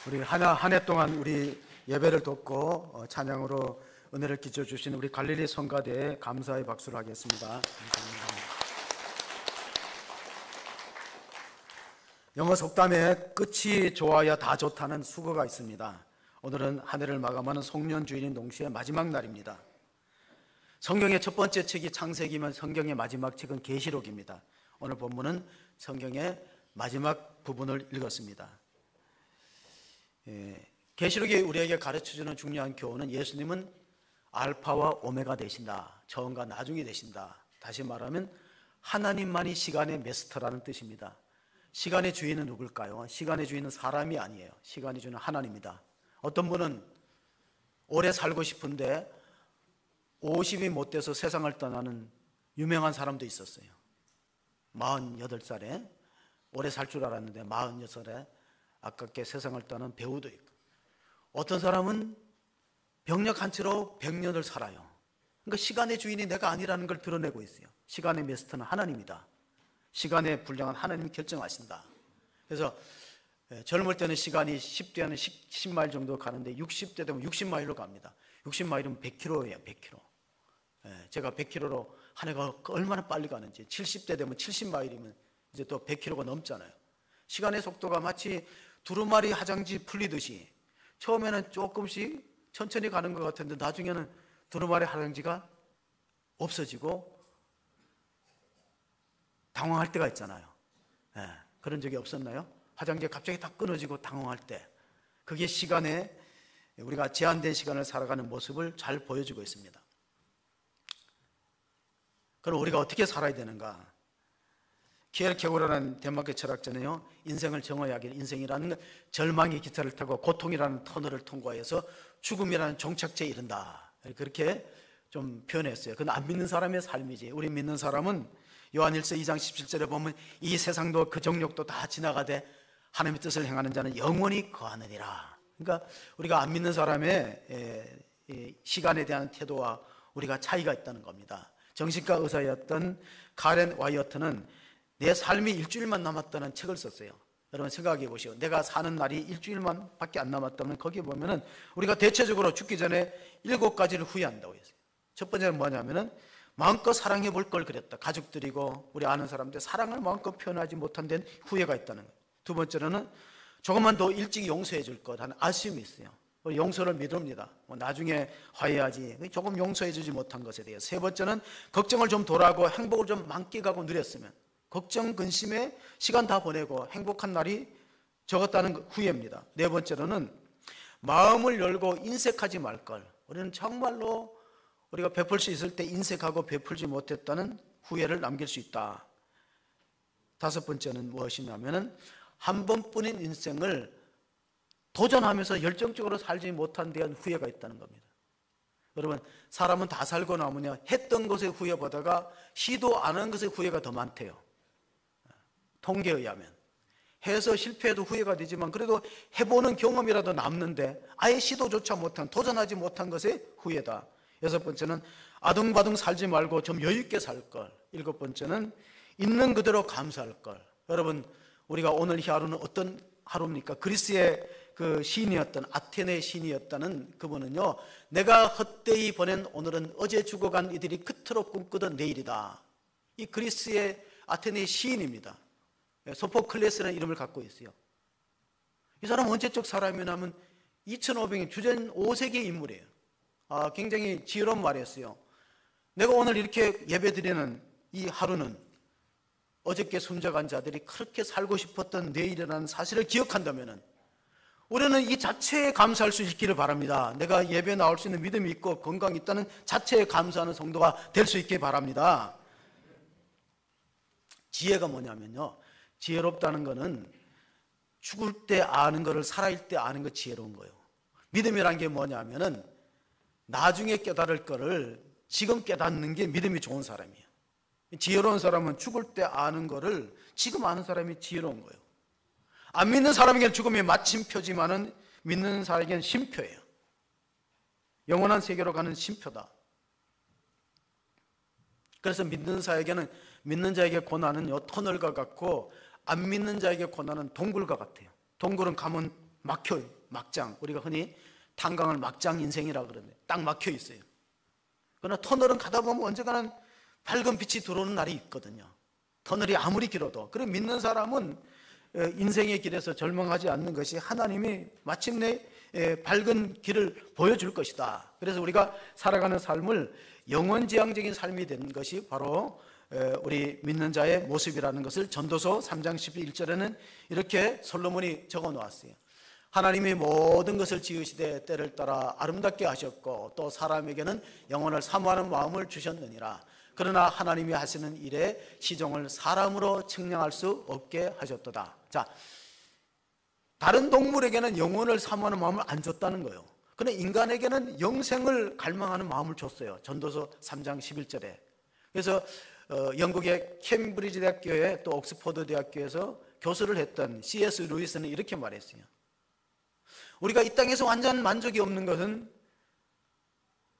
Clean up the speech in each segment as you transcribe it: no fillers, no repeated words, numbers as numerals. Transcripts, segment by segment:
우리 한 해 동안 우리 예배를 돕고 찬양으로 은혜를 끼쳐 주신 우리 갈릴리 성가대에 감사의 박수를 하겠습니다. 감사합니다. 영어 속담에 끝이 좋아야 다 좋다는 수거가 있습니다. 오늘은 한 해를 마감하는 송년주일인 동시에 마지막 날입니다. 성경의 첫 번째 책이 창세기면 성경의 마지막 책은 계시록입니다. 오늘 본문은 성경의 마지막 부분을 읽었습니다. 계시록이 우리에게 가르쳐주는 중요한 교훈은 예수님은 알파와 오메가 되신다, 처음과 나중이 되신다. 다시 말하면 하나님만이 시간의 마스터라는 뜻입니다. 시간의 주인은 누굴까요? 시간의 주인은 사람이 아니에요. 시간의 주인은 하나님이다. 어떤 분은 오래 살고 싶은데 50이 못 돼서 세상을 떠나는 유명한 사람도 있었어요. 48살에 오래 살 줄 알았는데 46살에 아깝게 세상을 떠난 배우도 있고, 어떤 사람은 병력 한 채로 100년을 살아요. 그러니까 시간의 주인이 내가 아니라는 걸 드러내고 있어요. 시간의 마스터는 하나님이다. 시간의 분량은 하나님이 결정하신다. 그래서 젊을 때는 시간이 10대에는 10마일 정도 가는데 60대 되면 60마일로 갑니다. 60마일은 100km예요. 100km. 제가 100km로 한 해가 얼마나 빨리 가는지, 70대 되면 70마일이면 이제 또 100km가 넘잖아요. 시간의 속도가 마치 두루마리 화장지 풀리듯이 처음에는 조금씩 천천히 가는 것 같은데 나중에는 두루마리 화장지가 없어지고 당황할 때가 있잖아요. 그런 적이 없었나요? 화장지가 갑자기 딱 끊어지고 당황할 때, 그게 시간에, 우리가 제한된 시간을 살아가는 모습을 잘 보여주고 있습니다. 그럼 우리가 어떻게 살아야 되는가? 키엘케고라는 덴마크 철학자는요, 인생을 정의하기를 인생이라는 절망의 기차를 타고 고통이라는 터널을 통과해서 죽음이라는 종착지에 이른다, 그렇게 좀 표현했어요. 그건 안 믿는 사람의 삶이지. 우리 믿는 사람은 요한일서 2장 17절에 보면 이 세상도 그 정욕도 다 지나가되 하나님의 뜻을 행하는 자는 영원히 거하느니라. 그러니까 우리가 안 믿는 사람의 시간에 대한 태도와 우리가 차이가 있다는 겁니다. 정신과 의사였던 카렌 와이어트는 내 삶이 일주일만 남았다는 책을 썼어요. 여러분 생각해 보시오. 내가 사는 날이 일주일만 밖에 안 남았다면 거기에 보면은 우리가 대체적으로 죽기 전에 7가지를 후회한다고 했어요. 첫 번째는 뭐냐면은 마음껏 사랑해 볼 걸 그랬다. 가족들이고 우리 아는 사람들 사랑을 마음껏 표현하지 못한 데는 후회가 있다는 거예요. 두 번째로는 조금만 더 일찍 용서해 줄 것 하는 아쉬움이 있어요. 용서를 미룹니다. 나중에 화해하지. 조금 용서해 주지 못한 것에 대해서. 세 번째는 걱정을 좀 덜하고 행복을 좀 만끽하고 누렸으면. 걱정, 근심에 시간 다 보내고 행복한 날이 적었다는 후회입니다. 네 번째로는 마음을 열고 인색하지 말 걸. 우리는 정말로 우리가 베풀 수 있을 때 인색하고 베풀지 못했다는 후회를 남길 수 있다. 다섯 번째는 무엇이냐면은 한 번뿐인 인생을 도전하면서 열정적으로 살지 못한 데한 후회가 있다는 겁니다. 여러분, 사람은 다 살고 나면요, 했던 것에 후회보다가 시도 안 한 것에 후회가 더 많대요. 통계에 의하면. 해서 실패해도 후회가 되지만 그래도 해보는 경험이라도 남는데 아예 시도조차 못한, 도전하지 못한 것에 후회다. 여섯 번째는 아둥바둥 살지 말고 좀 여유있게 살 걸. 일곱 번째는 있는 그대로 감사할 걸. 여러분, 우리가 오늘 이 하루는 어떤 하루입니까? 그리스의 그 시인이었던, 아테네의 시인이었다는 그분은요, 내가 헛되이 보낸 오늘은 어제 죽어간 이들이 그토록 꿈꾸던 내일이다. 이 그리스의 아테네의 시인입니다. 소포클레스라는 이름을 갖고 있어요. 이 사람은 언제적 사람이냐면 2500년 주전 5세기의 인물이에요. 굉장히 지혜로운 말이었어요. 내가 오늘 이렇게 예배드리는 이 하루는 어저께 숨져간 자들이 그렇게 살고 싶었던 내일이라는 사실을 기억한다면 우리는 이 자체에 감사할 수 있기를 바랍니다. 내가 예배에 나올 수 있는 믿음이 있고 건강이 있다는 자체에 감사하는 성도가 될 수 있기 바랍니다. 지혜가 뭐냐면요, 지혜롭다는 것은 죽을 때 아는 것을 살아있을 때 아는 것 지혜로운 거예요. 믿음이란 게 뭐냐면은 나중에 깨달을 거를 지금 깨닫는 게 믿음이 좋은 사람이에요. 지혜로운 사람은 죽을 때 아는 거를 지금 아는 사람이 지혜로운 거예요. 안 믿는 사람에게는 죽음이 마침표지만은 믿는 사람에게는 쉼표예요. 영원한 세계로 가는 쉼표다. 그래서 믿는 자에게 고난은 터널과 같고 안 믿는 자에게 고난은 동굴과 같아요. 동굴은 가면 막혀요. 막장, 우리가 흔히 탄광을 막장 인생이라 그러는데 딱 막혀 있어요. 그러나 터널은 가다 보면 언젠가는 밝은 빛이 들어오는 날이 있거든요. 터널이 아무리 길어도. 그래 믿는 사람은 인생의 길에서 절망하지 않는 것이 하나님이 마침내 밝은 길을 보여줄 것이다. 그래서 우리가 살아가는 삶을 영원지향적인 삶이 된 것이 바로 우리 믿는 자의 모습이라는 것을 전도서 3장 11절에는 이렇게 솔로몬이 적어 놓았어요. 하나님이 모든 것을 지으시되 때를 따라 아름답게 하셨고 또 사람에게는 영혼을 사모하는 마음을 주셨느니라. 그러나 하나님이 하시는 일에 시종을 사람으로 측량할 수 없게 하셨도다. 자, 다른 동물에게는 영혼을 사모하는 마음을 안 줬다는 거예요. 그러나 인간에게는 영생을 갈망하는 마음을 줬어요. 전도서 3장 11절에. 그래서 영국의 캠브리지 대학교에 또 옥스퍼드 대학교에서 교수를 했던 C.S. 루이스는 이렇게 말했어요. 우리가 이 땅에서 완전 만족이 없는 것은,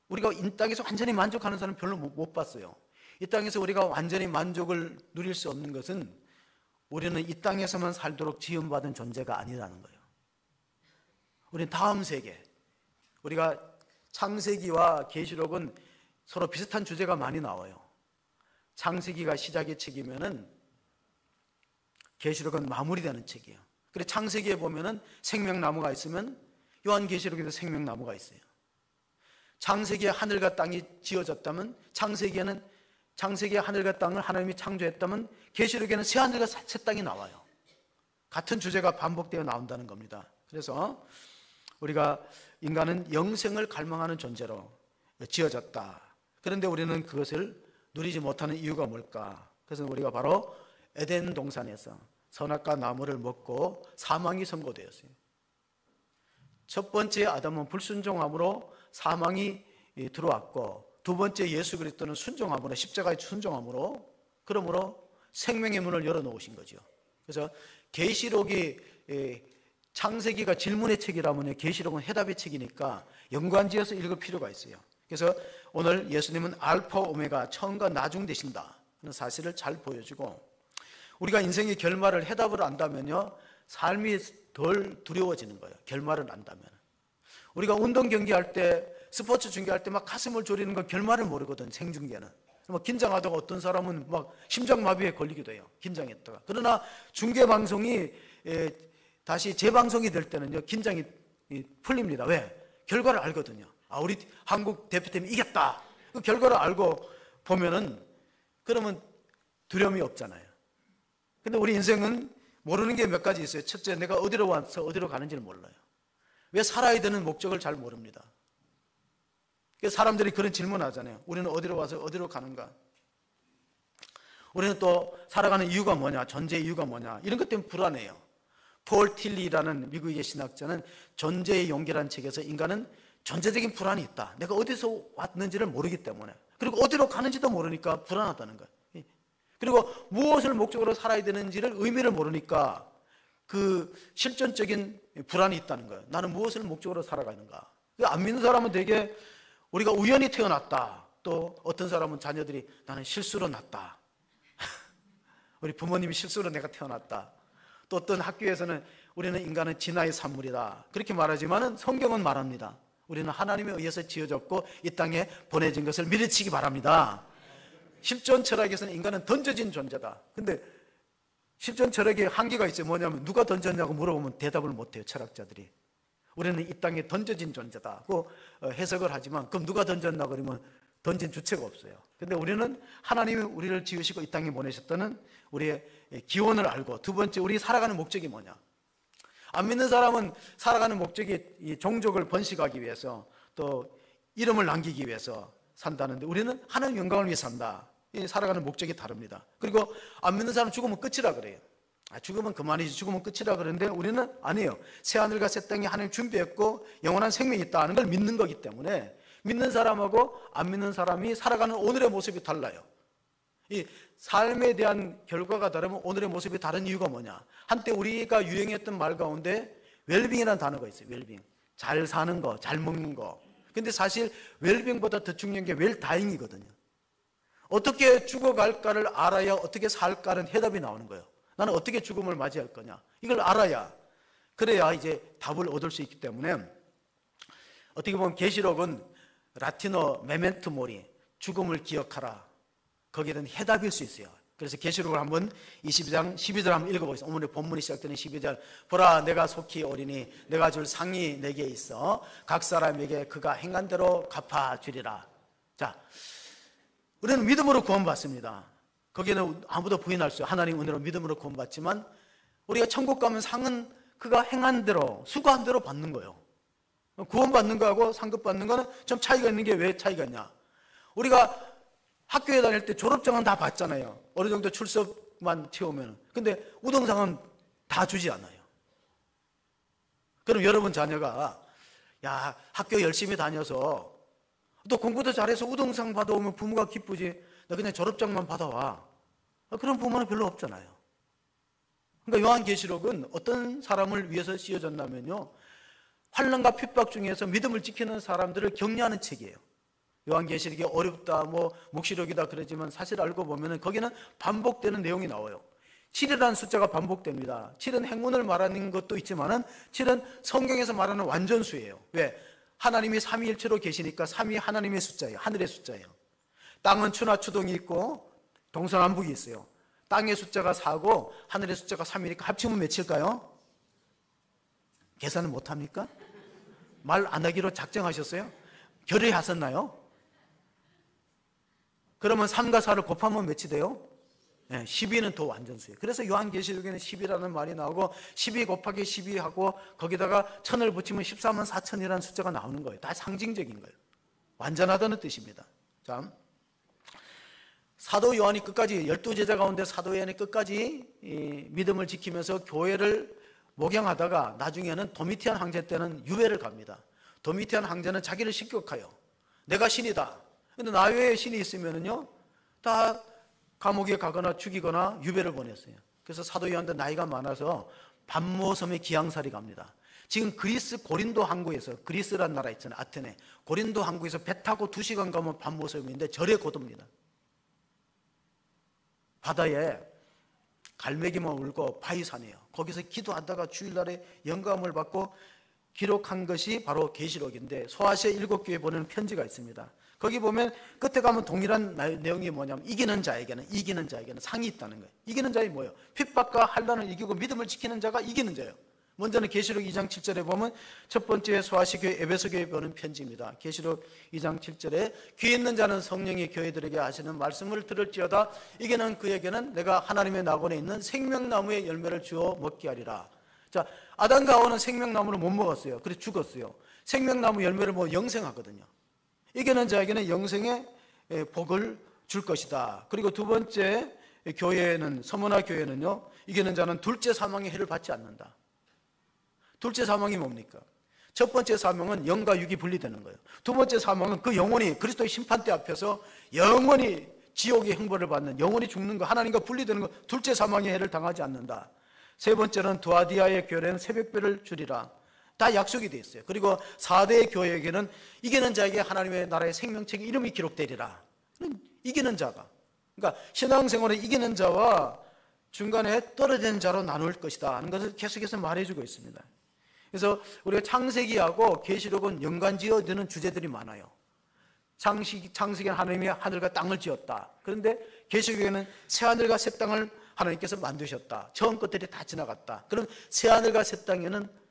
우리가 이 땅에서 완전히 만족하는 사람 별로 못 봤어요. 이 땅에서 우리가 완전히 만족을 누릴 수 없는 것은 우리는 이 땅에서만 살도록 지음받은 존재가 아니라는 거예요. 우리는 다음 세계, 우리가 창세기와 계시록은 서로 비슷한 주제가 많이 나와요. 창세기가 시작의 책이면은 계시록은 마무리되는 책이에요. 그래서 창세기에 보면은 생명나무가 있으면 요한계시록에도 생명나무가 있어요. 창세기에 하늘과 땅이 지어졌다면 창세기의 하늘과 땅을 하나님이 창조했다면 계시록에는 새 하늘과 새 땅이 나와요. 같은 주제가 반복되어 나온다는 겁니다. 그래서 우리가 인간은 영생을 갈망하는 존재로 지어졌다. 그런데 우리는 그것을 누리지 못하는 이유가 뭘까? 그래서 우리가 바로 에덴 동산에서 선악과 나무를 먹고 사망이 선고되었어요. 첫 번째 아담은 불순종함으로 사망이 들어왔고, 두 번째 예수 그리스도는 순종함으로, 십자가의 순종함으로, 그러므로 생명의 문을 열어놓으신 거죠. 그래서 계시록이, 창세기가 질문의 책이라면 계시록은 해답의 책이니까 연관지어서 읽을 필요가 있어요. 그래서 오늘 예수님은 알파 오메가, 처음과 나중 되신다 하는 사실을 잘 보여주고, 우리가 인생의 결말을 해답을 안다면요, 삶이 덜 두려워지는 거예요. 결말을 안다면. 우리가 운동 경기할 때, 스포츠 중계할 때 막 가슴을 졸이는 건 결말을 모르거든, 생중계는. 막 긴장하다가 어떤 사람은 막 심장마비에 걸리기도 해요, 긴장했다가. 그러나 중계방송이 다시 재방송이 될 때는요, 긴장이 풀립니다. 왜? 결과를 알거든요. 아, 우리 한국 대표팀이 이겼다. 그 결과를 알고 보면은, 그러면 두려움이 없잖아요. 근데 우리 인생은 모르는 게 몇 가지 있어요. 첫째, 내가 어디로 와서 어디로 가는지를 몰라요. 왜 살아야 되는 목적을 잘 모릅니다. 그래서 사람들이 그런 질문 하잖아요. 우리는 어디로 와서 어디로 가는가? 우리는 또 살아가는 이유가 뭐냐? 존재의 이유가 뭐냐? 이런 것 때문에 불안해요. 폴 틸리라는 미국의 신학자는 존재의 용기라는 책에서 인간은 존재적인 불안이 있다. 내가 어디서 왔는지를 모르기 때문에. 그리고 어디로 가는지도 모르니까 불안하다는 거예요. 그리고 무엇을 목적으로 살아야 되는지를 의미를 모르니까 그 실존적인 불안이 있다는 거예요. 나는 무엇을 목적으로 살아가는가? 안 믿는 사람은 되게 우리가 우연히 태어났다. 또 어떤 사람은 자녀들이 나는 실수로 났다. 우리 부모님이 실수로 내가 태어났다. 또 어떤 학교에서는 우리는 인간은 진화의 산물이다. 그렇게 말하지만 성경은 말합니다. 우리는 하나님에 의해서 지어졌고 이 땅에 보내진 것을 밀어치기 바랍니다. 실존 철학에서는 인간은 던져진 존재다. 근데 실존 철학의 한계가 있어요. 뭐냐면 누가 던졌냐고 물어보면 대답을 못해요, 철학자들이. 우리는 이 땅에 던져진 존재다고 해석을 하지만, 그럼 누가 던졌나 그러면 던진 주체가 없어요. 근데 우리는 하나님이 우리를 지으시고 이 땅에 보내셨다는 우리의 기원을 알고, 두 번째, 우리 살아가는 목적이 뭐냐? 안 믿는 사람은 살아가는 목적이 이 종족을 번식하기 위해서, 또 이름을 남기기 위해서 산다는데, 우리는 하나님 영광을 위해 산다. 살아가는 목적이 다릅니다. 그리고 안 믿는 사람은 죽으면 끝이라 그래요. 죽으면 그만이지, 죽으면 끝이라 그러는데 우리는 아니에요. 새 하늘과 새 땅이 하나님 준비했고 영원한 생명이 있다는 걸 믿는 거기 때문에, 믿는 사람하고 안 믿는 사람이 살아가는 오늘의 모습이 달라요. 이 삶에 대한 결과가 다르면 오늘의 모습이 다른 이유가 뭐냐? 한때 우리가 유행했던 말 가운데 웰빙이라는 단어가 있어요. 웰빙. 잘 사는 거, 잘 먹는 거. 근데 사실 웰빙보다 더 중요한 게 웰다잉이거든요. 어떻게 죽어갈까를 알아야 어떻게 살까는 해답이 나오는 거예요. 나는 어떻게 죽음을 맞이할 거냐, 이걸 알아야 그래야 이제 답을 얻을 수 있기 때문에 어떻게 보면 계시록은 라틴어 메멘토 모리, 죽음을 기억하라, 거기에 대한 해답일 수 있어요. 그래서 계시록을 한번 22장 12절 한번 읽어보겠습니다. 오늘의 본문이 시작되는 12절. 보라, 내가 속히 오리니 내가 줄 상이 내게 있어 각 사람에게 그가 행한 대로 갚아주리라. 자, 우리는 믿음으로 구원받습니다. 거기에는 아무도 부인할 수 없어요. 하나님 은혜로 믿음으로 구원받지만 우리가 천국 가면 상은 그가 행한 대로, 수고한 대로 받는 거예요. 구원받는 거하고 상급 받는 거는 좀 차이가 있는 게 왜 차이가 있냐? 우리가 학교에 다닐 때 졸업장은 다 받잖아요. 어느 정도 출석만 채우면. 근데 우등상은 다 주지 않아요. 그럼 여러분 자녀가 야, 학교 열심히 다녀서 또 공부도 잘해서 우등상 받아오면 부모가 기쁘지, 나 그냥 졸업장만 받아와, 그런 부모는 별로 없잖아요. 그러니까 요한계시록은 어떤 사람을 위해서 쓰여졌냐면요, 환난과 핍박 중에서 믿음을 지키는 사람들을 격려하는 책이에요. 요한계시록이 어렵다, 묵시록이다 그러지만 사실 알고 보면 거기는 반복되는 내용이 나와요. 7이라는 숫자가 반복됩니다. 7은 행운을 말하는 것도 있지만 7은 성경에서 말하는 완전수예요. 왜? 하나님이 삼위일체로 계시니까 3이 하나님의 숫자예요. 하늘의 숫자예요. 땅은 추나 추동이 있고 동서남북이 있어요. 땅의 숫자가 4고 하늘의 숫자가 3이니까 합치면 몇일까요? 계산을 못합니까? 말 안 하기로 작정하셨어요? 결의하셨나요? 그러면 3과 4를 곱하면 몇이 돼요? 12는 더 완전수예요. 그래서 요한계시록에는 10이라는 말이 나오고 12 곱하기 12하고 거기다가 1000을 붙이면 14만 4천이라는 숫자가 나오는 거예요. 다 상징적인 거예요. 완전하다는 뜻입니다. 자, 사도 요한이 끝까지 12제자 가운데 사도 요한이 끝까지 믿음을 지키면서 교회를 목양하다가 나중에는 도미티안 황제 때는 유배를 갑니다. 도미티안 황제는 자기를 식격하여 내가 신이다. 근데 나 외에 신이 있으면은요 다 감옥에 가거나 죽이거나 유배를 보냈어요. 그래서 사도 요한도 나이가 많아서 반모섬에 기항살이 갑니다. 지금 그리스 고린도 항구에서, 그리스란 나라 있잖아요, 아테네. 고린도 항구에서 배 타고 2시간 가면 반모섬인데 절에 거둡니다. 바다에 갈매기만 울고 바위산이에요. 거기서 기도하다가 주일날에 영감을 받고 기록한 것이 바로 계시록인데, 소아시아 7교회에 보내는 편지가 있습니다. 거기 보면 끝에 가면 동일한 내용이 뭐냐면 이기는 자에게는 상이 있다는 거예요. 이기는 자이 뭐예요? 핍박과 환난을 이기고 믿음을 지키는 자가 이기는 자예요. 먼저는 계시록 2장 7절에 보면 첫 번째 소아시아 교회 에베소 교회에 보는 편지입니다. 계시록 2장 7절에 귀 있는 자는 성령의 교회들에게 하시는 말씀을 들을지어다 이게는 그에게는 내가 하나님의 낙원에 있는 생명나무의 열매를 주어 먹게 하리라. 자, 아담과 하와는 생명나무를 못 먹었어요. 그래서 죽었어요. 생명나무 열매를 영생하거든요. 이기는 자에게는 영생의 복을 줄 것이다. 그리고 두 번째 교회는, 서머나 교회는요, 이기는 자는 둘째 사망의 해를 받지 않는다. 둘째 사망이 뭡니까? 첫 번째 사망은 영과 육이 분리되는 거예요. 두 번째 사망은 그 영혼이 그리스도의 심판대 앞에서 영원히 지옥의 형벌을 받는, 영원히 죽는 거, 하나님과 분리되는 거, 둘째 사망의 해를 당하지 않는다. 세 번째는 두아디아의 교회는 새벽별을 주리라. 다 약속이 되어 있어요. 그리고 4대 교회에게는 이기는 자에게 하나님의 나라의 생명책의 이름이 기록되리라. 이기는 자가, 그러니까 신앙생활에 이기는 자와 중간에 떨어진 자로 나눌 것이다 하는 것을 계속해서 말해주고 있습니다. 그래서 우리가 창세기하고 계시록은 연관지어지는 주제들이 많아요. 창세기는 하나님이 하늘과 땅을 지었다. 그런데 계시록에는 새하늘과 새 땅을 하나님께서 만드셨다. 처음 것들이 다 지나갔다. 그럼 새하늘과 새 땅에는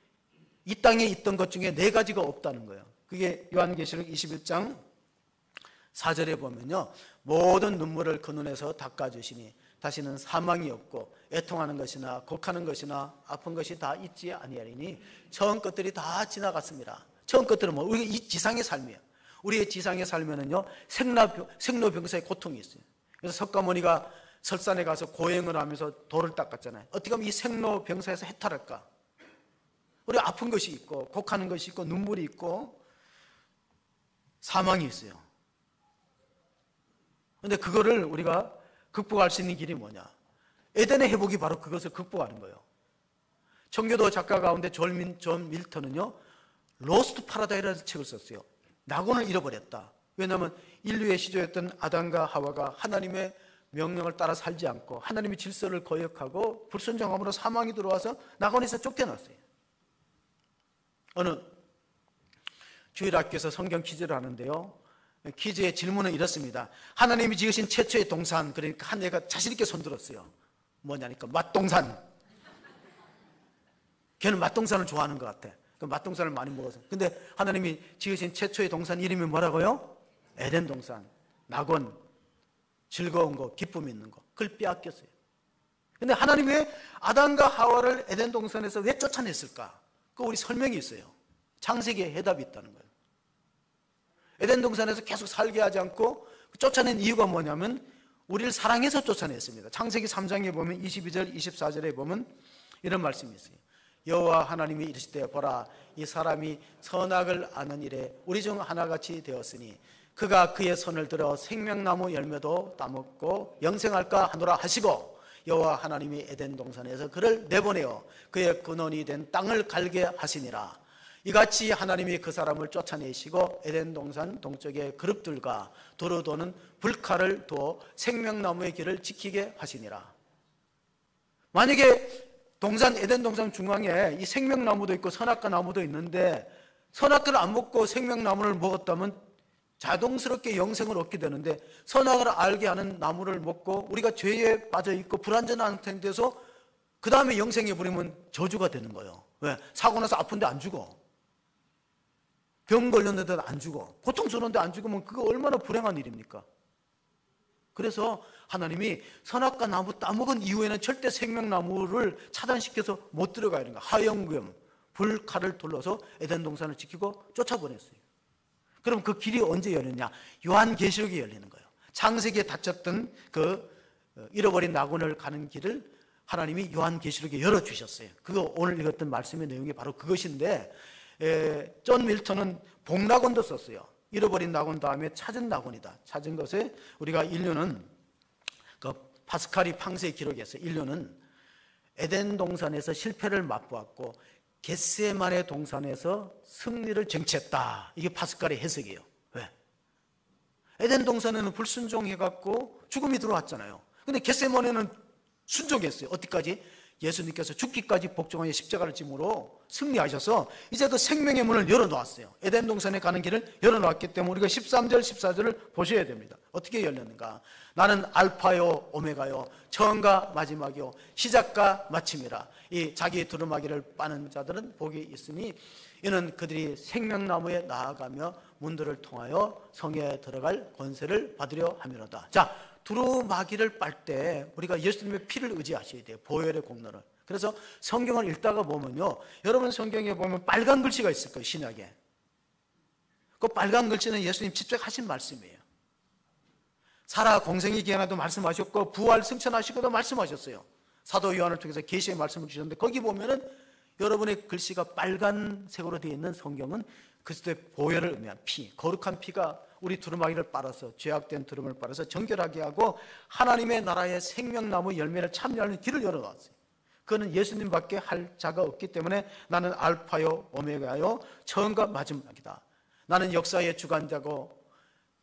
이 땅에 있던 것 중에 4가지가 없다는 거예요. 그게 요한계시록 21장 4절에 보면요, 모든 눈물을 그 눈에서 닦아주시니 다시는 사망이 없고 애통하는 것이나 곡하는 것이나 아픈 것이 다 있지 아니하리니 처음 것들이 다 지나갔습니다. 처음 것들은 뭐 우리 이 지상의 삶이에요. 우리의 지상의 삶에는요 생로병사의 고통이 있어요. 그래서 석가모니가 설산에 가서 고행을 하면서 돌을 닦았잖아요. 어떻게 하면 이 생로병사에서 해탈할까? 우리 아픈 것이 있고 곡하는 것이 있고 눈물이 있고 사망이 있어요. 그런데 그거를 우리가 극복할 수 있는 길이 뭐냐? 에덴의 회복이 바로 그것을 극복하는 거예요. 청교도 작가 가운데 존 밀턴은요 로스트 파라다이라는 책을 썼어요. 낙원을 잃어버렸다. 왜냐하면 인류의 시조였던 아담과 하와가 하나님의 명령을 따라 살지 않고 하나님의 질서를 거역하고 불순종함으로 사망이 들어와서 낙원에서 쫓겨났어요. 어느 주일학교에서 성경 퀴즈를 하는데요, 퀴즈의 질문은 이렇습니다. 하나님이 지으신 최초의 동산, 그러니까 한 애가 자신 있게 손들었어요. 뭐냐니까 맛동산. 걔는 맛동산을 좋아하는 것 같아. 그 맛동산을 많이 먹어서. 근데 하나님이 지으신 최초의 동산 이름이 뭐라고요? 에덴 동산. 낙원, 즐거운 거, 기쁨 있는 거. 그걸 빼앗겼어요. 근데 하나님이 왜 아담과 하와를 에덴 동산에서 왜 쫓아냈을까? 그 우리 설명이 있어요. 창세기에 해답이 있다는 거예요. 에덴 동산에서 계속 살게 하지 않고 쫓아낸 이유가 뭐냐면 우리를 사랑해서 쫓아냈습니다. 창세기 3장에 보면 22절, 24절에 보면 이런 말씀이 있어요. 여호와 하나님이 이르시되 보라, 이 사람이 선악을 아는 일에 우리 중 하나같이 되었으니 그가 그의 손을 들어 생명나무 열매도 따먹고 영생할까 하노라 하시고, 여호와 하나님이 에덴 동산에서 그를 내보내어 그의 근원이 된 땅을 갈게 하시니라. 이같이 하나님이 그 사람을 쫓아내시고 에덴 동산 동쪽의 그룹들과 두루 도는 불칼을 두어 생명나무의 길을 지키게 하시니라. 만약에 에덴 동산 중앙에 이 생명나무도 있고 선악과 나무도 있는데 선악과를 안 먹고 생명나무를 먹었다면 자동스럽게 영생을 얻게 되는데, 선악을 알게 하는 나무를 먹고 우리가 죄에 빠져 있고 불완전한 상태에서 그 다음에 영생에 버리면 저주가 되는 거예요. 왜? 사고 나서 아픈데 안 죽어. 병 걸렸는데도 안 죽어. 고통스러운데 안 죽으면 그거 얼마나 불행한 일입니까? 그래서 하나님이 선악과 나무 따먹은 이후에는 절대 생명나무를 차단시켜서 못 들어가야 하는 거예요. 하영금, 불칼을 둘러서 에덴 동산을 지키고 쫓아보냈어요. 그럼 그 길이 언제 열렸냐? 요한계시록에 열리는 거예요. 창세기에 닫혔던 그 잃어버린 낙원을 가는 길을 하나님이 요한계시록에 열어주셨어요. 그거 오늘 읽었던 말씀의 내용이 바로 그것인데, 존 밀턴은 복낙원도 썼어요. 잃어버린 낙원 다음에 찾은 낙원이다. 찾은 것에 우리가 인류는 그 파스칼이 팡세에 기록했어요. 인류는 에덴 동산에서 실패를 맛보았고 겟세마네 동산에서 승리를 쟁취했다. 이게 파스칼의 해석이에요. 왜? 에덴 동산에는 불순종해갖고 죽음이 들어왔잖아요. 근데 겟세마네는 순종했어요. 어디까지? 예수님께서 죽기까지 복종하여 십자가를 짐으로 승리하셔서 이제 그 생명의 문을 열어놓았어요. 에덴 동산에 가는 길을 열어놓았기 때문에 우리가 13절, 14절을 보셔야 됩니다. 어떻게 열렸는가? 나는 알파요 오메가요, 처음과 마지막이요, 시작과 마침이라. 이 자기 두루마기를 빠는 자들은 복이 있으니 이는 그들이 생명나무에 나아가며 문들을 통하여 성에 들어갈 권세를 받으려 함이로다. 자, 두루마기를 빨 때 우리가 예수님의 피를 의지하셔야 돼요. 보혈의 공로를. 그래서 성경을 읽다가 보면요, 여러분 성경에 보면 빨간 글씨가 있을 거예요. 신약에. 그 빨간 글씨는 예수님 직접 하신 말씀이에요. 살아 공생이 기한에도 말씀하셨고 부활 승천하시고도 말씀하셨어요. 사도 요한을 통해서 계시의 말씀을 주셨는데 거기 보면은 여러분의 글씨가 빨간색으로 되어 있는 성경은 그리스도의 보혈을 의미한 피, 거룩한 피가 우리 두루마기를 빨아서, 죄악된 두루마기를 빨아서 정결하게 하고 하나님의 나라의 생명나무 열매를 참여하는 길을 열어놨어요. 그거는 예수님밖에 할 자가 없기 때문에 나는 알파요 오메가요, 처음과 마지막이다. 나는 역사의 주관자고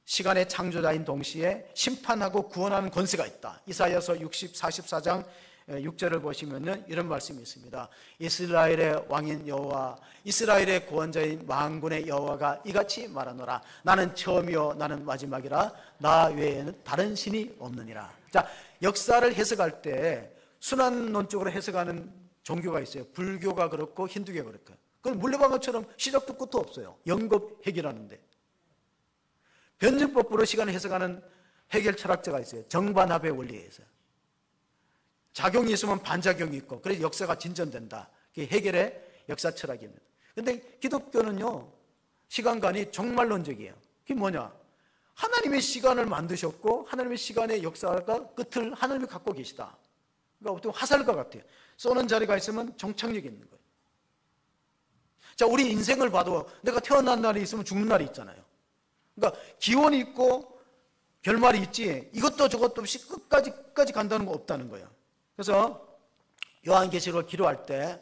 시간의 창조자인 동시에 심판하고 구원하는 권세가 있다. 이사야서 44장 6절을 보시면 이런 말씀이 있습니다. 이스라엘의 왕인 여호와, 이스라엘의 구원자인 만군의 여호와가 이같이 말하노라. 나는 처음이요 나는 마지막이라. 나 외에는 다른 신이 없느니라. 자, 역사를 해석할 때 순환론적으로 해석하는 종교가 있어요. 불교가 그렇고 힌두교가 그렇고. 그건 물레방아처럼 시작도 끝도 없어요. 영겁 해결하는데. 변증법으로 시간을 해석하는 해결 철학자가 있어요. 정반합의 원리에서. 작용이 있으면 반작용이 있고, 그래서 역사가 진전된다. 그게 해결의 역사 철학입니다. 근데 기독교는요, 시간관이 종말론적이에요. 그게 뭐냐? 하나님의 시간을 만드셨고, 하나님의 시간의 역사가 끝을 하나님이 갖고 계시다. 그러니까 어떤 화살과 같아요. 쏘는 자리가 있으면 종착역이 있는 거예요. 자, 우리 인생을 봐도 내가 태어난 날이 있으면 죽는 날이 있잖아요. 그러니까 기원이 있고 결말이 있지, 이것도 저것도 없이 끝까지 간다는 거 없다는 거예요. 그래서 요한계시록을 기록할 때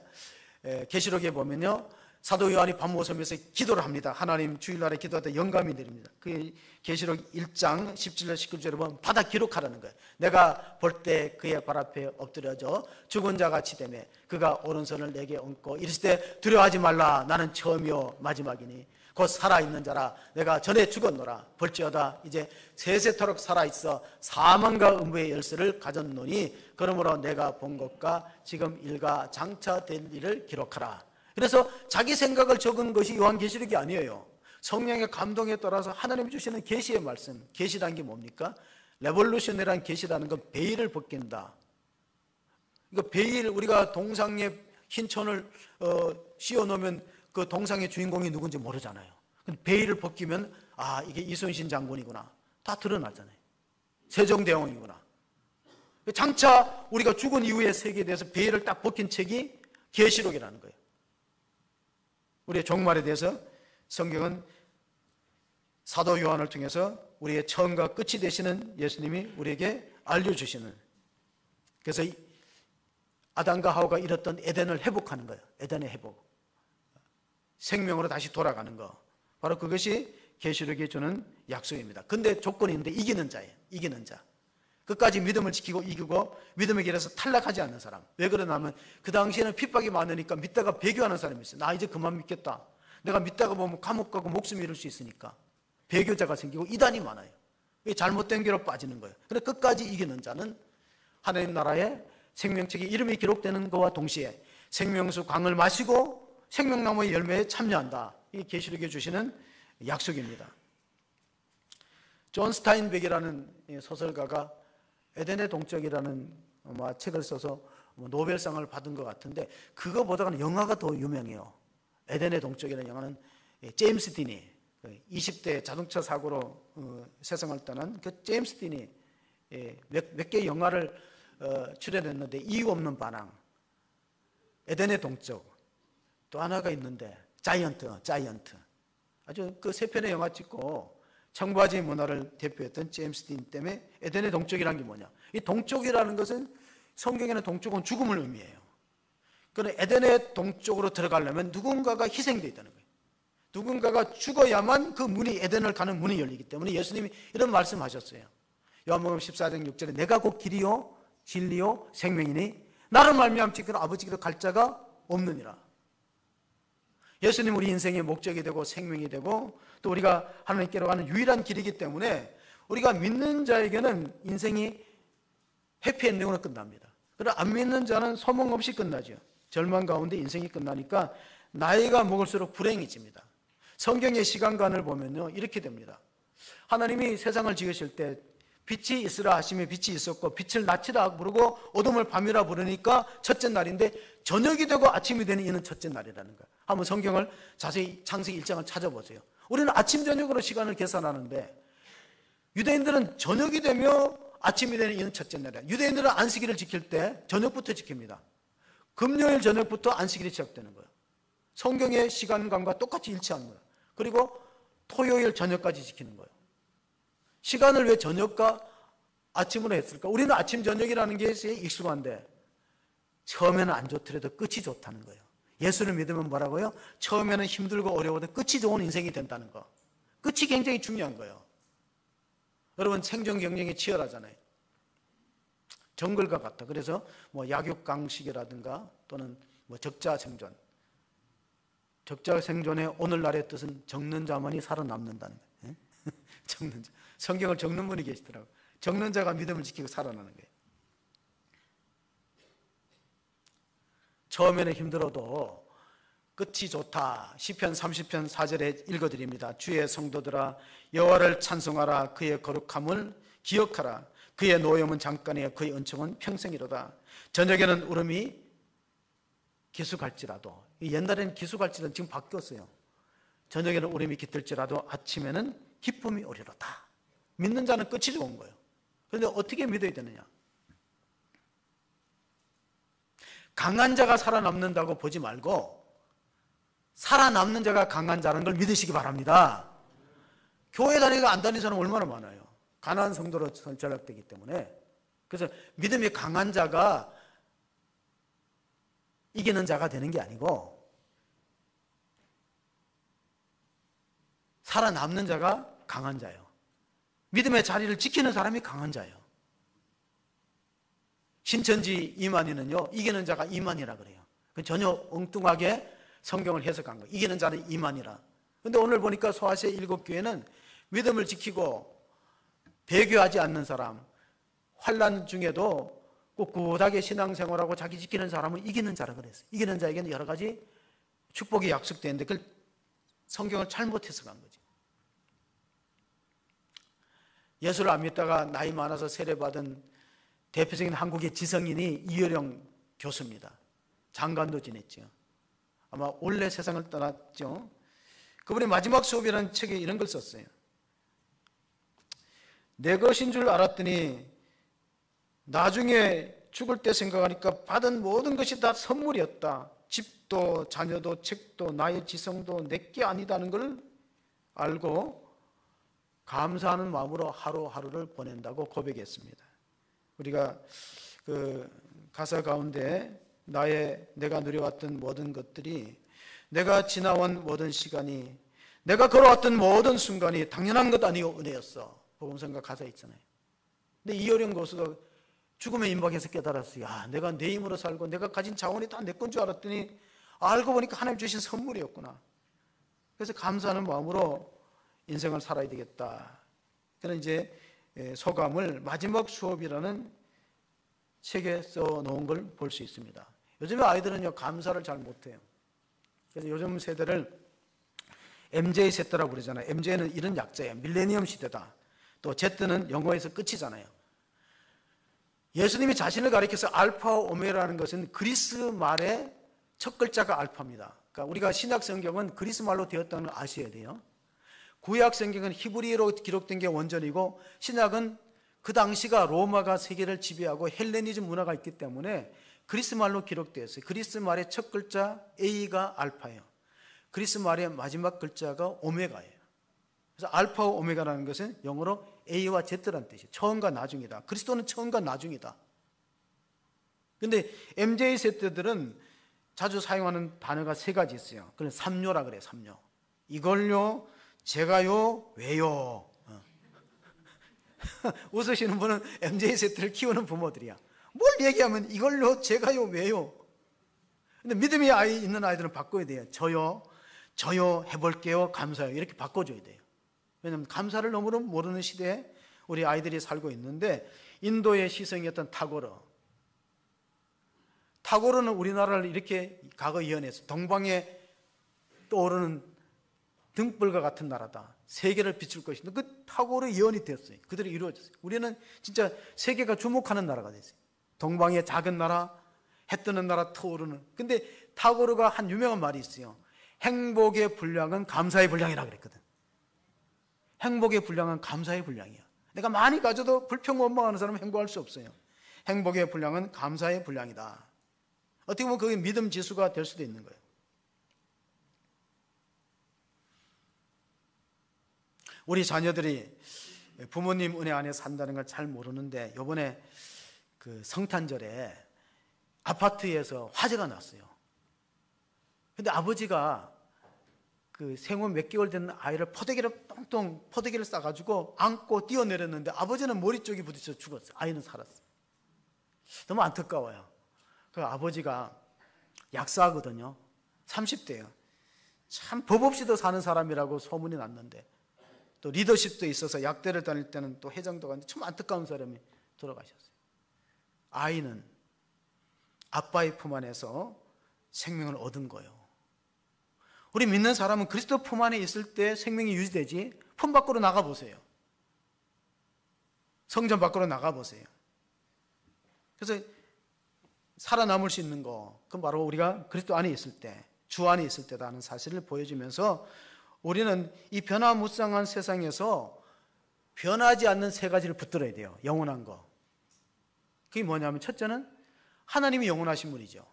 계시록에 보면요, 사도 요한이 밥 먹으면서 기도를 합니다. 하나님, 주일날에 기도할 때 영감이 내립니다. 그 계시록 1장 17절 19절에 보면 받아 기록하라는 거예요. 내가 볼 때 그의 발 앞에 엎드려져 죽은 자 같이 되매 그가 오른손을 내게 얹고 이르시되 두려워하지 말라. 나는 처음이요 마지막이니 곧 살아있는 자라. 내가 전에 죽었노라. 볼지어다 이제 세세토록 살아있어 사망과 음부의 열쇠를 가졌노니 그러므로 내가 본 것과 지금 일과 장차 될 일을 기록하라. 그래서 자기 생각을 적은 것이 요한계시록이 아니에요. 성령의 감동에 따라서 하나님이 주시는 계시의 말씀. 계시라는 게 뭡니까? 레볼루션이라는 계시라는 건 베일을 벗긴다. 이거 베일, 우리가 동상에 흰 천을 씌워놓으면 그 동상의 주인공이 누군지 모르잖아요. 베일을 벗기면 아, 이게 이순신 장군이구나. 다 드러나잖아요. 세종대왕이구나. 장차 우리가 죽은 이후의 세계에 대해서 베일을 딱 벗긴 책이 계시록이라는 거예요. 우리의 종말에 대해서 성경은 사도 요한을 통해서 우리의 처음과 끝이 되시는 예수님이 우리에게 알려주시는, 그래서 아담과 하와가 잃었던 에덴을 회복하는 거예요. 에덴의 회복, 생명으로 다시 돌아가는 거, 바로 그것이 계시록이 주는 약속입니다. 근데 조건이 있는데 이기는 자예요. 이기는 자, 끝까지 믿음을 지키고 이기고 믿음의 길에서 탈락하지 않는 사람. 왜 그러냐면 그 당시에는 핍박이 많으니까 믿다가 배교하는 사람이 있어요. 나 이제 그만 믿겠다. 내가 믿다가 보면 감옥 가고 목숨 잃을 수 있으니까 배교자가 생기고 이단이 많아요. 잘못된 길로 빠지는 거예요. 그런데 끝까지 이기는 자는 하나님 나라의 생명책에 이름이 기록되는 것과 동시에 생명수 강을 마시고 생명나무의 열매에 참여한다. 이게 계시록에 주시는 약속입니다. 존 스타인백이라는 소설가가 에덴의 동쪽이라는 책을 써서 노벨상을 받은 것 같은데, 그거보다는 영화가 더 유명해요. 에덴의 동쪽이라는 영화는 제임스 딘이 20대 자동차 사고로 세상을 떠난 그 제임스 딘이 몇 개 영화를 출연했는데 이유 없는 반항, 에덴의 동쪽, 또 하나가 있는데 자이언트. 아주 그 세 편의 영화 찍고 청바지 문화를 대표했던 제임스 딘 때문에 에덴의 동쪽이라는 게 뭐냐? 이 동쪽이라는 것은 성경에는 동쪽은 죽음을 의미해요. 그런데 에덴의 동쪽으로 들어가려면 누군가가 희생되어 있다는 거예요. 누군가가 죽어야만 그 문이, 에덴을 가는 문이 열리기 때문에 예수님이 이런 말씀하셨어요. 요한복음 14장 6절에 내가 곧 길이요 진리요 생명이니 나를 말미암지 그 아버지께로 갈 자가 없느니라. 예수님 우리 인생의 목적이 되고 생명이 되고 또 우리가 하나님께로 가는 유일한 길이기 때문에 우리가 믿는 자에게는 인생이 해피엔딩으로 끝납니다. 그러나 안 믿는 자는 소망 없이 끝나죠. 절망 가운데 인생이 끝나니까 나이가 먹을수록 불행이 집니다. 성경의 시간관을 보면요 이렇게 됩니다. 하나님이 세상을 지으실 때 빛이 있으라 하시며 빛이 있었고 빛을 낮이라 부르고 어둠을 밤이라 부르니까 첫째 날인데 저녁이 되고 아침이 되는 이는 첫째 날이라는 거예요. 한번 성경을 자세히 창세기 1장을 찾아보세요. 우리는 아침 저녁으로 시간을 계산하는데 유대인들은 저녁이 되며 아침이 되는 이는 첫째 날이야. 유대인들은 안식일을 지킬 때 저녁부터 지킵니다. 금요일 저녁부터 안식일이 시작되는 거예요. 성경의 시간관과 똑같이 일치하는 거예요. 그리고 토요일 저녁까지 지키는 거예요. 시간을 왜 저녁과 아침으로 했을까? 우리는 아침 저녁이라는 게 익숙한데 처음에는 안 좋더라도 끝이 좋다는 거예요. 예수를 믿으면 뭐라고요? 처음에는 힘들고 어려워도 끝이 좋은 인생이 된다는 거. 끝이 굉장히 중요한 거예요. 여러분 생존 경쟁이 치열하잖아요. 정글과 같다. 그래서 약육강식이라든가 또는 적자 생존. 적자 생존의 오늘날의 뜻은 적는 자만이 살아남는다는 거예요. 적는 자. 성경을 적는 분이 계시더라고요. 적는 자가 믿음을 지키고 살아나는 거예요. 처음에는 힘들어도 끝이 좋다. 시편 30편 4절에 읽어드립니다. 주의 성도들아 여호와를 찬송하라. 그의 거룩함을 기억하라. 그의 노염은 잠깐이요 그의 은총은 평생이로다. 저녁에는 울음이 기수갈지라도, 옛날에는 기수갈지라도 지금 바뀌었어요. 저녁에는 울음이 깃들지라도 아침에는 기쁨이 오리로다. 믿는 자는 끝이 좋은 거예요. 그런데 어떻게 믿어야 되느냐? 강한 자가 살아남는다고 보지 말고 살아남는 자가 강한 자라는 걸 믿으시기 바랍니다. 교회 다니고 안 다니는 사람 얼마나 많아요. 가난한 성도로 전락되기 때문에. 그래서 믿음이 강한 자가 이기는 자가 되는 게 아니고 살아남는 자가 강한 자예요. 믿음의 자리를 지키는 사람이 강한 자예요. 신천지 이만희는요, 이기는 자가 이만이라 그래요. 전혀 엉뚱하게 성경을 해석한 거예요. 이기는 자는 이만이라. 근데 오늘 보니까 소아시아 7교회는 믿음을 지키고 배교하지 않는 사람, 환난 중에도 꿋꿋하게 신앙생활하고 자기 지키는 사람은 이기는 자라 그랬어요. 이기는 자에게는 여러 가지 축복이 약속되는데 그걸 성경을 잘못 해석한 거죠. 예수를 안 믿다가 나이 많아서 세례받은 대표적인 한국의 지성인이 이효령 교수입니다. 장관도 지냈죠. 아마 원래 세상을 떠났죠. 그분의 마지막 수업이라는 책에 이런 걸 썼어요. 내 것인 줄 알았더니 나중에 죽을 때 생각하니까 받은 모든 것이 다 선물이었다. 집도 자녀도 책도 나의 지성도 내게 아니다는 걸 알고 감사하는 마음으로 하루하루를 보낸다고 고백했습니다. 우리가 그 가사 가운데 내가 누려왔던 모든 것들이, 내가 지나온 모든 시간이, 내가 걸어왔던 모든 순간이 당연한 것 아니오 은혜였어. 복음성가 가사 있잖아요. 근데 이효령 교수가 죽음의 임박에서 깨달았어요. 야, 내가 내 힘으로 살고 내가 가진 자원이 다 내 건 줄 알았더니 알고 보니까 하나님 주신 선물이었구나. 그래서 감사하는 마음으로 인생을 살아야 되겠다. 그는 이제 소감을 마지막 수업이라는 책에 써놓은 걸 볼 수 있습니다. 요즘에 아이들은요, 감사를 잘 못해요. 그래서 요즘 세대를 MJ 세대라고 부르잖아요. MJ는 이런 약자예요. 밀레니엄 시대다. 또 Z는 영어에서 끝이잖아요. 예수님이 자신을 가리켜서 알파 오메라는 것은 그리스 말의 첫 글자가 알파입니다. 그러니까 우리가 신약 성경은 그리스 말로 되었다는 걸 아셔야 돼요. 구약 성경은 히브리어로 기록된 게 원전이고, 신약은 그 당시가 로마가 세계를 지배하고 헬레니즘 문화가 있기 때문에 그리스 말로 기록되어 있어요. 그리스 말의 첫 글자 A가 알파예요. 그리스 말의 마지막 글자가 오메가예요. 그래서 알파와 오메가라는 것은 영어로 A와 Z라는 뜻이에요. 처음과 나중이다. 그리스도는 처음과 나중이다. 근데 MJ 세대들은 자주 사용하는 단어가 세 가지 있어요. 그걸 삼요라 그래요. 삼요. 이걸요, 제가요, 왜요. 웃으시는 분은 MJ 세대를 키우는 부모들이야. 뭘 얘기하면 이걸요, 제가요, 왜요. 근데 믿음이 있는 아이들은 바꿔야 돼요. 저요, 해볼게요, 감사해요. 이렇게 바꿔줘야 돼요. 왜냐하면 감사를 너무나 모르는 시대에 우리 아이들이 살고 있는데, 인도의 시성이었던 타고르는 우리나라를 이렇게 과거 이어냈어요. 동방에 떠오르는 등불과 같은 나라다. 세계를 비출 것이다. 그 타고르의 예언이 되었어요. 그들이 이루어졌어요. 우리는 진짜 세계가 주목하는 나라가 됐어요. 동방의 작은 나라, 해 뜨는 나라, 떠오르는. 근데 타고르가 한 유명한 말이 있어요. 행복의 분량은 감사의 분량이라고 그랬거든. 행복의 분량은 감사의 분량이야. 내가 많이 가져도 불평원망하는 사람은 행복할 수 없어요. 행복의 분량은 감사의 분량이다. 어떻게 보면 그게 믿음 지수가 될 수도 있는 거예요. 우리 자녀들이 부모님 은혜 안에 산다는 걸 잘 모르는데, 이번에 그 성탄절에 아파트에서 화재가 났어요. 근데 아버지가 그 생후 몇 개월 된 아이를 포대기를 싸가지고 안고 뛰어내렸는데 아버지는 머리 쪽이 부딪혀 죽었어요. 아이는 살았어요. 너무 안타까워요. 그 아버지가 약사거든요. 30대예요. 참 법 없이도 사는 사람이라고 소문이 났는데, 또 리더십도 있어서 약대를 다닐 때는 또 회장도 갔는데 참 안타까운 사람이 돌아가셨어요. 아이는 아빠의 품 안에서 생명을 얻은 거예요. 우리 믿는 사람은 그리스도 품 안에 있을 때 생명이 유지되지, 품 밖으로 나가보세요. 성전 밖으로 나가보세요. 그래서 살아남을 수 있는 거, 그건 바로 우리가 그리스도 안에 있을 때, 주 안에 있을 때다는 사실을 보여주면서, 우리는 이 변화무쌍한 세상에서 변하지 않는 세 가지를 붙들어야 돼요. 영원한 거. 그게 뭐냐면, 첫째는 하나님이 영원하신 분이죠.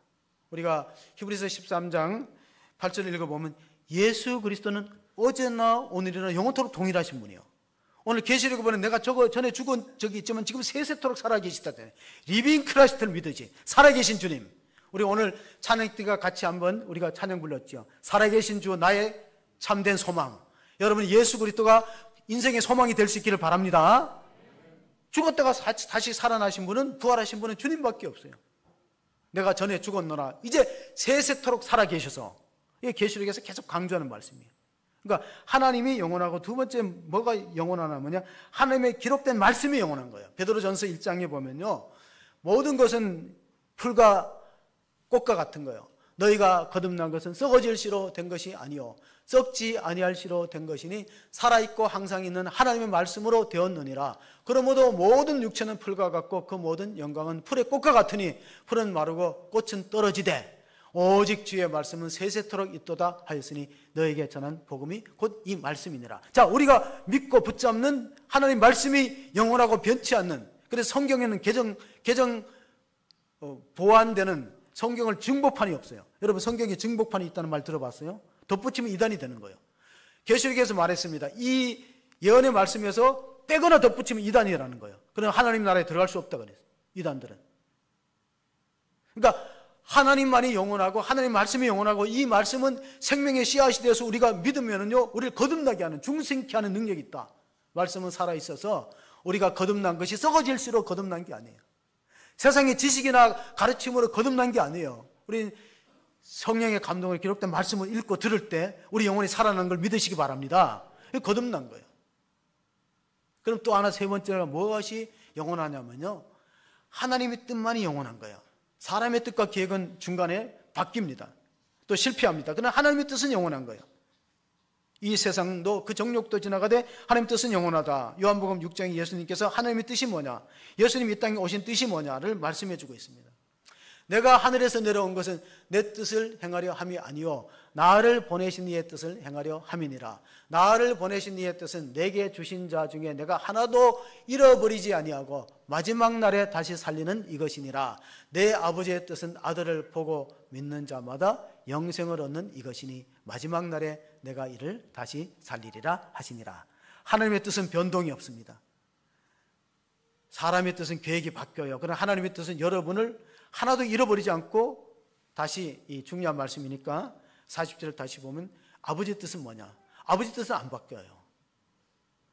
우리가 히브리서 13장 8절을 읽어보면 예수 그리스도는 어제나 오늘이나 영원토록 동일하신 분이에요. 오늘 계시록에 보면 내가 전에 죽은 적이 있지만 지금 세세토록 살아계시다잖아요. 리빙 크라이스트를 믿으지. 살아계신 주님. 우리 오늘 찬양 때가 같이 한번 우리가 찬양 불렀죠. 살아계신 주 나의 참된 소망. 여러분, 예수 그리스도가 인생의 소망이 될 수 있기를 바랍니다. 죽었다가 다시 살아나신 분은, 부활하신 분은 주님밖에 없어요. 내가 전에 죽었노라 이제 세세토록 살아계셔서, 이게 계시록에서 계속 강조하는 말씀이에요. 그러니까 하나님이 영원하고, 두 번째 뭐가 영원하냐면요, 하나님의 기록된 말씀이 영원한 거예요. 베드로전서 1장에 보면요, 모든 것은 풀과 꽃과 같은 거예요. 너희가 거듭난 것은 썩어질 씨로 된 것이 아니요 썩지 아니할 씨로 된 것이니 살아있고 항상 있는 하나님의 말씀으로 되었느니라. 그러므로 모든 육체는 풀과 같고 그 모든 영광은 풀의 꽃과 같으니 풀은 마르고 꽃은 떨어지되 오직 주의 말씀은 세세토록 있도다 하였으니 너에게 전한 복음이 곧 이 말씀이니라. 자, 우리가 믿고 붙잡는 하나님 말씀이 영원하고 변치 않는, 그래서 성경에는 보완되는 성경을 증복판이 없어요. 여러분, 성경에 증복판이 있다는 말 들어봤어요? 덧붙이면 이단이 되는 거예요. 계시록에서 말했습니다. 이 예언의 말씀에서 빼거나 덧붙이면 이단이라는 거예요. 그러나 하나님 나라에 들어갈 수 없다 그랬어요, 이단들은. 그러니까 하나님만이 영원하고 하나님 말씀이 영원하고, 이 말씀은 생명의 씨앗이 되어서 우리가 믿으면은요, 우리를 거듭나게 하는, 중생케 하는 능력이 있다. 말씀은 살아있어서 우리가 거듭난 것이 썩어질수록 거듭난 게 아니에요. 세상의 지식이나 가르침으로 거듭난 게 아니에요. 우리 성령의 감동을 기록된 말씀을 읽고 들을 때 우리 영혼이 살아나는 걸 믿으시기 바랍니다. 거듭난 거예요. 그럼 또 하나, 세 번째가 무엇이 영원하냐면요, 하나님의 뜻만이 영원한 거예요. 사람의 뜻과 계획은 중간에 바뀝니다. 또 실패합니다. 그러나 하나님의 뜻은 영원한 거예요. 이 세상도 그 정욕도 지나가되 하나님의 뜻은 영원하다. 요한복음 6장에 예수님께서 하나님의 뜻이 뭐냐, 예수님이 이 땅에 오신 뜻이 뭐냐를 말씀해 주고 있습니다. 내가 하늘에서 내려온 것은 내 뜻을 행하려 함이 아니요 나를 보내신 이의 뜻을 행하려 함이니라. 나를 보내신 이의 뜻은 내게 주신 자 중에 내가 하나도 잃어버리지 아니하고 마지막 날에 다시 살리는 이것이니라. 내 아버지의 뜻은 아들을 보고 믿는 자마다 영생을 얻는 이것이니 마지막 날에 내가 이를 다시 살리리라 하시니라. 하나님의 뜻은 변동이 없습니다. 사람의 뜻은 계획이 바뀌어요. 그러나 하나님의 뜻은 여러분을 하나도 잃어버리지 않고, 다시 이 중요한 말씀이니까 40절을 다시 보면 아버지의 뜻은 뭐냐? 아버지 뜻은 안 바뀌어요.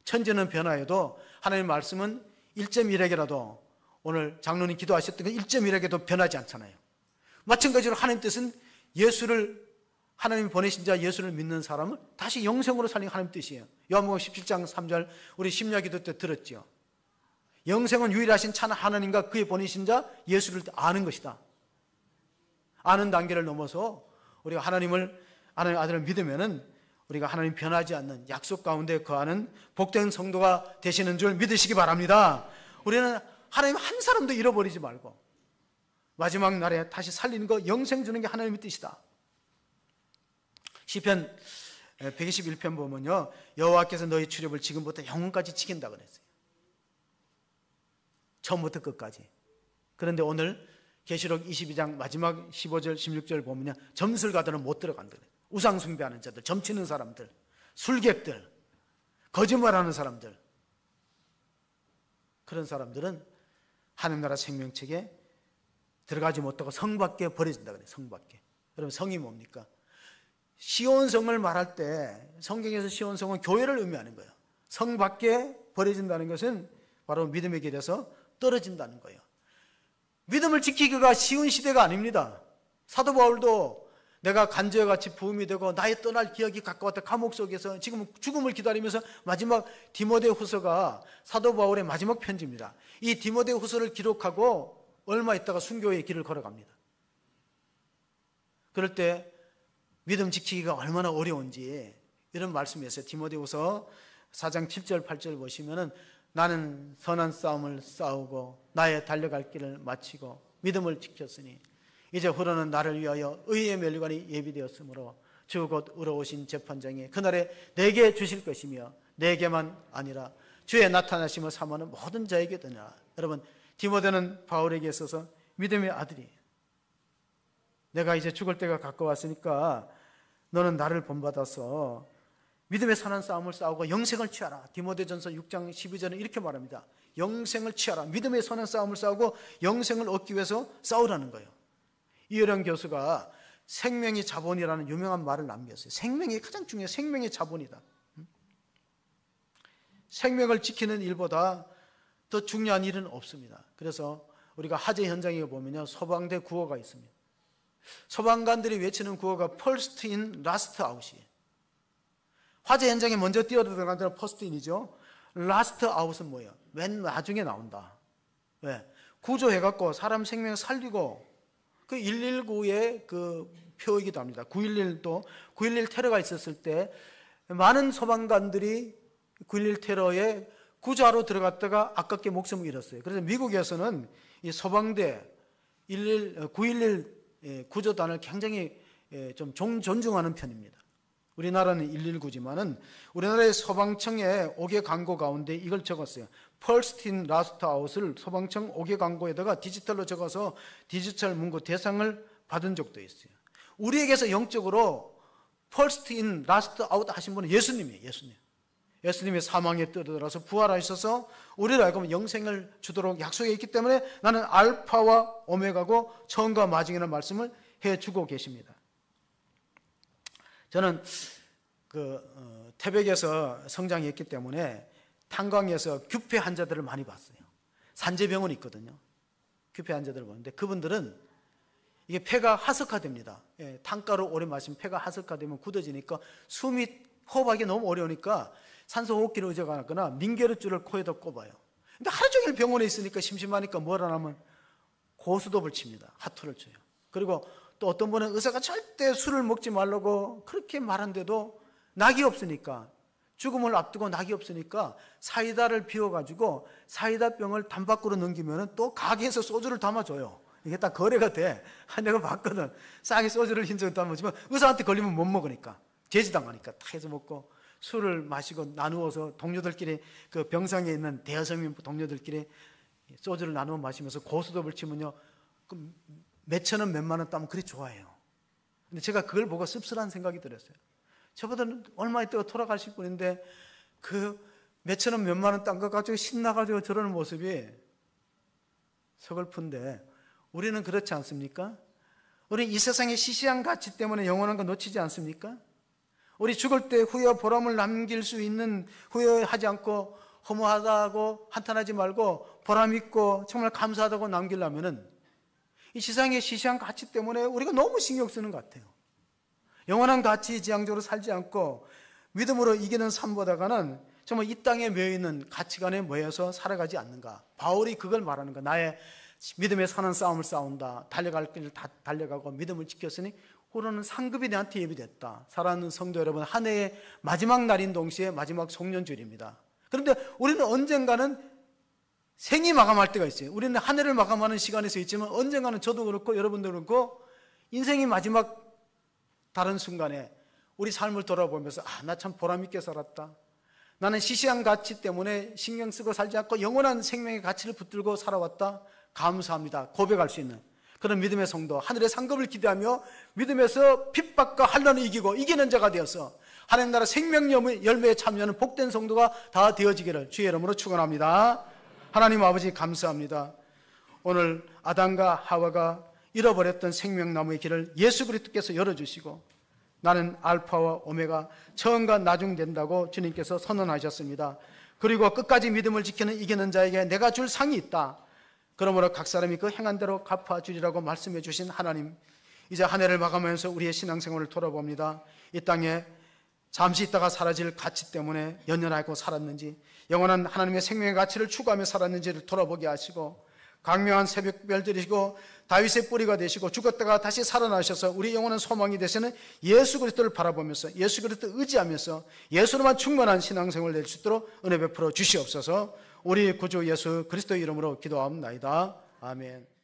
천지는 변화해도 하나님의 말씀은 1.1핵이라도, 오늘 장로님 기도하셨던 그 1.1핵에도 변하지 않잖아요. 마찬가지로 하나님 뜻은 예수를, 하나님이 보내신 자 예수를 믿는 사람을 다시 영생으로 살리는 하나님 뜻이에요. 요한복음 17장 3절 우리 심야 기도 때 들었죠. 영생은 유일하신 참 하나님과 그의 보내신 자 예수를 아는 것이다. 아는 단계를 넘어서 우리가 하나님의 아들을 믿으면은 우리가 하나님 변하지 않는 약속 가운데 거하는 복된 성도가 되시는 줄 믿으시기 바랍니다. 우리는 하나님 한 사람도 잃어버리지 말고 마지막 날에 다시 살리는 거, 영생 주는 게 하나님의 뜻이다. 시편 121편 보면요, 여호와께서 너희 출입을 지금부터 영원까지 지킨다 그랬어요. 처음부터 끝까지. 그런데 오늘 계시록 22장 마지막 15절 16절 보면요, 점술가들은 못 들어간다. 우상 숭배하는 자들, 점치는 사람들, 술객들, 거짓말하는 사람들, 그런 사람들은 하나님 나라 생명책에 들어가지 못하고 성 밖에 버려진다 그래요. 성 밖에. 여러분, 성이 뭡니까? 시온성을 말할 때 성경에서 시온성은 교회를 의미하는 거예요. 성 밖에 버려진다는 것은 바로 믿음의 길에서 떨어진다는 거예요. 믿음을 지키기가 쉬운 시대가 아닙니다. 사도 바울도 내가 간제같이 부음이 되고 나의 떠날 기억이 가까웠다 감옥 속에서 지금 죽음을 기다리면서, 마지막 디모데후서가 사도 바울의 마지막 편지입니다. 이 디모데후서를 기록하고 얼마 있다가 순교의 길을 걸어갑니다. 그럴 때 믿음 지키기가 얼마나 어려운지 이런 말씀이었어요. 디모데후서 4장 7절 8절 보시면은 나는 선한 싸움을 싸우고 나의 달려갈 길을 마치고 믿음을 지켰으니 이제 후로는 나를 위하여 의의 면류관이 예비되었으므로 주 곧 의로우신 재판장이 그날에 내게 주실 것이며 내게만 아니라 주의 나타나심을 사모하는 모든 자에게 드니라. 여러분, 디모데는 바울에게 있어서 믿음의 아들이에요. 내가 이제 죽을 때가 가까웠으니까 너는 나를 본받아서 믿음의 선한 싸움을 싸우고 영생을 취하라. 디모데전서 6장 12절은 이렇게 말합니다. 영생을 취하라. 믿음의 선한 싸움을 싸우고 영생을 얻기 위해서 싸우라는 거예요. 이효령 교수가 생명이 자본이라는 유명한 말을 남겼어요. 생명이 가장 중요해요. 생명이 자본이다. 생명을 지키는 일보다 더 중요한 일은 없습니다. 그래서 우리가 화재 현장에 보면요, 소방대 구호가 있습니다. 소방관들이 외치는 구호가 first in, last out이에요. 화재 현장에 먼저 뛰어들어가는 데는 first in이죠. last out은 뭐예요? 맨 나중에 나온다. 왜? 구조해갖고 사람 생명 살리고, 그 119의 그 표이기도 합니다. 9.11도 9.11 테러가 있었을 때 많은 소방관들이 9.11 테러에 구조하러 들어갔다가 아깝게 목숨을 잃었어요. 그래서 미국에서는 이 소방대 9.11 구조단을 굉장히 좀 존중하는 편입니다. 우리나라는 119지만은 우리나라의 소방청의 5개 광고 가운데 이걸 적었어요. First in, last out을 소방청 5개 광고에다가 디지털로 적어서 디지털 문구 대상을 받은 적도 있어요. 우리에게서 영적으로 First in, last out 하신 분은 예수님이에요. 예수님의 사망에 뛰어들어서 부활하셔서 우리를 알고 영생을 주도록 약속해 있기 때문에 나는 알파와 오메가고 처음과 마지막이라는 말씀을 해주고 계십니다. 저는 태백에서 성장했기 때문에 탄광에서 규폐 환자들을 많이 봤어요. 산재병원이 있거든요. 규폐 환자들을 보는데 그분들은 이게 폐가 하석화됩니다. 탄가루 오래 마시면 폐가 하석화되면 굳어지니까 숨이 호흡하기 너무 어려우니까 산소 호흡기를 의존하거나 민계류줄을 코에다 꼽아요. 근데 하루 종일 병원에 있으니까 심심하니까 뭘 하냐면 고수톱을 칩니다. 하토를 쳐요. 그리고 또 어떤 분은 의사가 절대 술을 먹지 말라고 그렇게 말한데도 낙이 없으니까, 죽음을 앞두고 낙이 없으니까 사이다를 비워가지고 사이다병을 담 밖으로 넘기면 또 가게에서 소주를 담아줘요. 이게 딱 거래가 돼. 내가 봤거든. 싸게 소주를 흰정을 담아주면 의사한테 걸리면 못 먹으니까, 제지당하니까 다 해서 먹고, 술을 마시고 나누어서 동료들끼리 그 병상에 있는 대여성민 동료들끼리 소주를 나누어 마시면서 고수톱을 치면요, 몇천 원 몇만 원 따면 그리 좋아해요. 근데 제가 그걸 보고 씁쓸한 생각이 들었어요. 저보다는 얼마 있다가 돌아가실 분인데 그 몇천 원 몇만 원 딴 거 가지고 신나가지고 저러는 모습이 서글픈데, 우리는 그렇지 않습니까? 우리 이 세상의 시시한 가치 때문에 영원한 거 놓치지 않습니까? 우리 죽을 때 후회와 보람을 남길 수 있는, 후회하지 않고 허무하다고 한탄하지 말고 보람 있고 정말 감사하다고 남기려면은 이 세상의 시시한 가치 때문에 우리가 너무 신경 쓰는 것 같아요. 영원한 가치 지향적으로 살지 않고 믿음으로 이기는 삶보다가는 정말 이 땅에 매여있는 가치관에 모여서 살아가지 않는가. 바울이 그걸 말하는 거야. 나의 믿음에 사는 싸움을 싸운다. 달려갈 길을 다 달려가고 믿음을 지켰으니 후로는 상급이 내한테 예비됐다. 사랑하는 성도 여러분, 한 해의 마지막 날인 동시에 마지막 송년주일입니다. 그런데 우리는 언젠가는 생이 마감할 때가 있어요. 우리는 한 해를 마감하는 시간에서 있지만 언젠가는 저도 그렇고 여러분도 그렇고 인생의 마지막 다른 순간에 우리 삶을 돌아보면서 나 참 보람있게 살았다. 나는 시시한 가치 때문에 신경 쓰고 살지 않고 영원한 생명의 가치를 붙들고 살아왔다. 감사합니다. 고백할 수 있는 그런 믿음의 성도, 하늘의 상급을 기대하며 믿음에서 핍박과 환난을 이기고 이기는 자가 되어서 하나님 나라 생명 열매에 참여하는 복된 성도가 다 되어지기를 주의 이름으로 축원합니다. 하나님 아버지 감사합니다. 오늘 아담과 하와가 잃어버렸던 생명나무의 길을 예수 그리스도께서 열어주시고 나는 알파와 오메가 처음과 나중 된다고 주님께서 선언하셨습니다. 그리고 끝까지 믿음을 지키는 이기는 자에게 내가 줄 상이 있다. 그러므로 각 사람이 그 행한 대로 갚아주리라고 말씀해 주신 하나님, 이제 한 해를 마감하면서 우리의 신앙생활을 돌아봅니다. 이 땅에 잠시 있다가 사라질 가치 때문에 연연하고 살았는지, 영원한 하나님의 생명의 가치를 추구하며 살았는지를 돌아보게 하시고, 강명한 새벽별 되시고 다윗의 뿌리가 되시고 죽었다가 다시 살아나셔서 우리 영원한 소망이 되시는 예수 그리스도를 바라보면서 예수 그리스도 의지하면서 예수로만 충만한 신앙생활을 낼 수 있도록 은혜 베풀어 주시옵소서. 우리 구주 예수 그리스도의 이름으로 기도합나이다. 아멘.